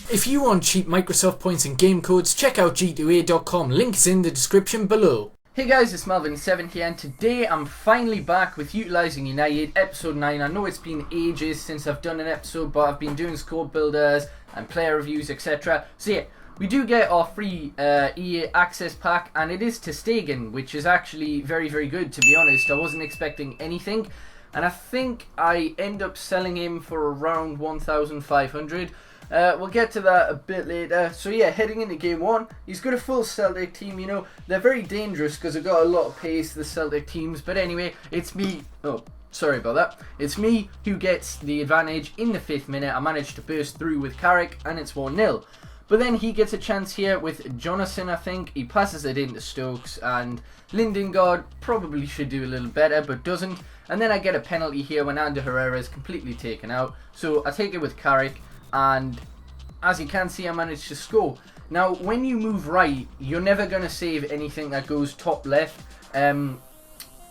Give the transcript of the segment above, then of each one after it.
If you want cheap Microsoft points and game codes, check out g2a.com. Link is in the description below. Hey guys, it's Melvin7 here, and today I'm finally back with Utilising United, episode 9. I know it's been ages since I've done an episode, but I've been doing squad builders and player reviews, etc. So yeah, we do get our free EA access pack, and it is to Stegen, which is actually very, very good, to be honest. I wasn't expecting anything, and I think I end up selling him for around 1,500. We'll get to that a bit later. So yeah, heading into game 1, he's got a full Celtic team. You know, they're very dangerous because they've got a lot of pace, the Celtic teams. But anyway, it's me. Oh, sorry about that. It's me who gets the advantage in the 5th minute. I managed to burst through with Carrick, and it's 1-0. But then he gets a chance here with Jonathan, I think. He passes it into Stokes, and Lindengard probably should do a little better, but doesn't. And then I get a penalty here when Ander Herrera is completely taken out. So I take it with Carrick, and as you can see, I managed to score. Now, when you move right, you're never going to save anything that goes top left.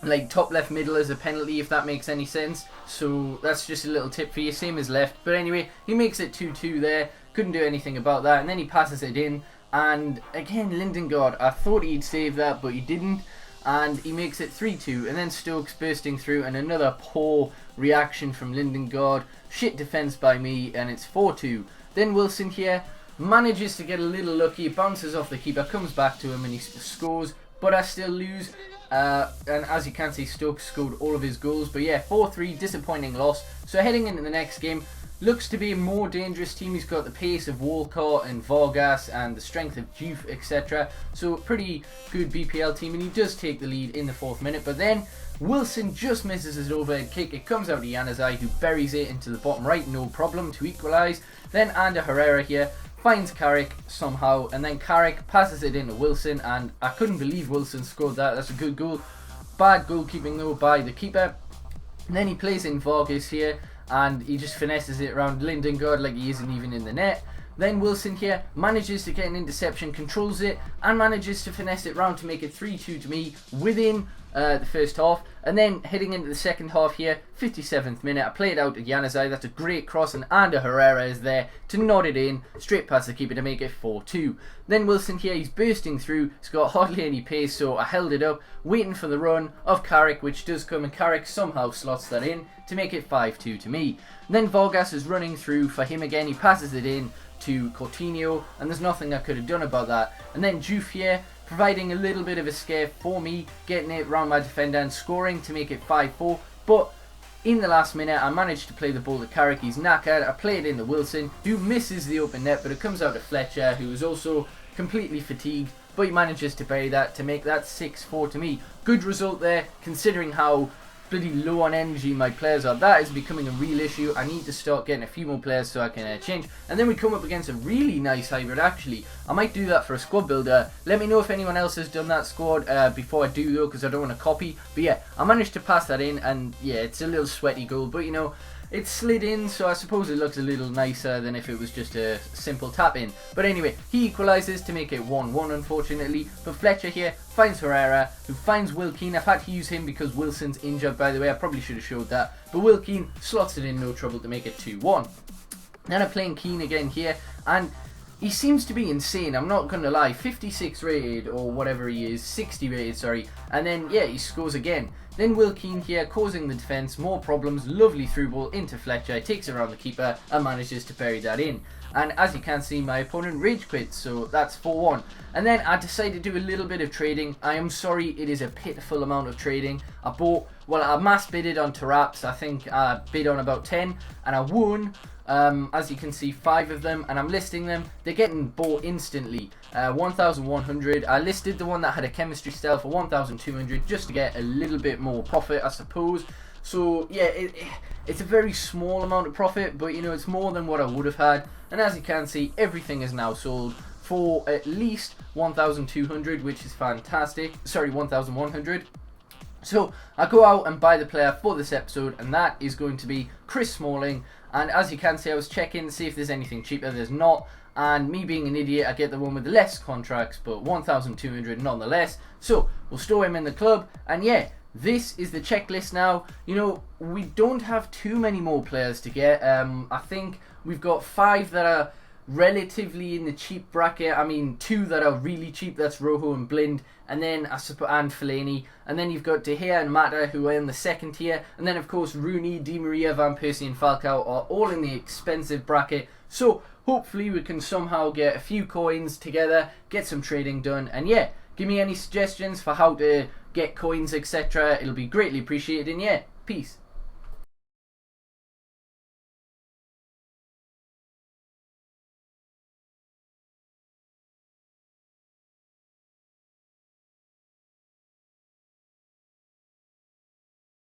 Like top left middle as a penalty, if that makes any sense. So that's just a little tip for you, same as left. But anyway, he makes it 2-2 there. Couldn't do anything about that. And then he passes it in. And again, Lindengard, I thought he'd save that, but he didn't. And he makes it 3-2. And then Stokes bursting through, and another poor reaction from Lindengard. Shit defence by me, and it's 4-2. Then Wilson here manages to get a little lucky, bounces off the keeper, comes back to him, and he scores. But I still lose. And as you can see, Stokes scored all of his goals. But yeah, 4-3, disappointing loss. So heading into the next game, looks to be a more dangerous team. He's got the pace of Walcott and Vargas and the strength of Juve, etc. So pretty good BPL team, and he does take the lead in the 4th minute. But then Wilson just misses his overhead kick. It comes out to Januzaj, who buries it into the bottom right, no problem, to equalise. Then Ander Herrera here finds Carrick somehow, and then Carrick passes it into Wilson, and I couldn't believe Wilson scored that. That's a good goal. Bad goalkeeping though by the keeper. And then he plays in Vargas here, and he just finesses it around Lindengard like he isn't even in the net. Then Wilson here manages to get an interception, controls it, and manages to finesse it round to make it 3-2 to me within the first half. And then heading into the second half here, 57th minute, I play it out to Januzaj. That's a great cross, and Ander Herrera is there to nod it in, straight past the keeper to make it 4-2. Then Wilson here, he's bursting through, he's got hardly any pace, so I held it up, waiting for the run of Carrick, which does come, and Carrick somehow slots that in to make it 5-2 to me. And then Vargas is running through for him again, he passes it in to Coutinho, and there's nothing I could have done about that. And then Juve here, providing a little bit of a scare for me, getting it round my defender and scoring to make it 5-4. But in the last minute, I managed to play the ball to Carrick. He's knackered. I play it into Wilson, who misses the open net, but it comes out to Fletcher, who is also completely fatigued, but he manages to bury that to make that 6-4 to me. Good result there, considering how bloody low on energy my players are. That is becoming a real issue. I need to start getting a few more players so I can change. And then we come up against a really nice hybrid actually. I might do that for a squad builder. Let me know if anyone else has done that squad before I do though, because I don't want to copy. But yeah, I managed to pass that in, and yeah, it's a little sweaty goal, but you know, it slid in, so I suppose it looks a little nicer than if it was just a simple tap in. But anyway, he equalises to make it 1-1 unfortunately. But Fletcher here finds Herrera, who finds Wilkeen. I've had to use him because Wilson's injured, by the way. I probably should have showed that. But Wilkeen slots it in, no trouble, to make it 2-1. Then I'm playing Keane again here, and he seems to be insane, I'm not going to lie. 56 rated, or whatever he is, 60 rated, sorry. And then, yeah, he scores again. Then Wilkeen here, causing the defence more problems. Lovely through ball into Fletcher, takes it around the keeper and manages to bury that in. And as you can see, my opponent rage quits, so that's 4-1. And then I decided to do a little bit of trading. I am sorry, it is a pitiful amount of trading. I mass bidded on Taraps. I think I bid on about 10, and I won. As you can see, 5 of them, and I'm listing them. They're getting bought instantly. 1,100. I listed the one that had a chemistry style for 1,200 just to get a little bit more profit, I suppose. So yeah, it's a very small amount of profit, but you know, it's more than what I would have had. And as you can see, everything is now sold for at least 1,200, which is fantastic. Sorry, 1,100. So I go out and buy the player for this episode, and that is going to be Chris Smalling. And as you can see, I was checking to see if there's anything cheaper. There's not. And me being an idiot, I get the one with the less contracts, but 1,200 nonetheless. So we'll store him in the club. And yeah, this is the checklist now. You know, we don't have too many more players to get. I think we've got 5 that are relatively in the cheap bracket. I mean, two that are really cheap, that's Rojo and Blind, and then and Fellaini, and then you've got De Gea and Mata who are in the second tier, and then of course Rooney, Di Maria, Van Persie and Falcao are all in the expensive bracket. So hopefully we can somehow get a few coins together, get some trading done, and yeah, give me any suggestions for how to get coins, etc. It'll be greatly appreciated, and yeah, peace.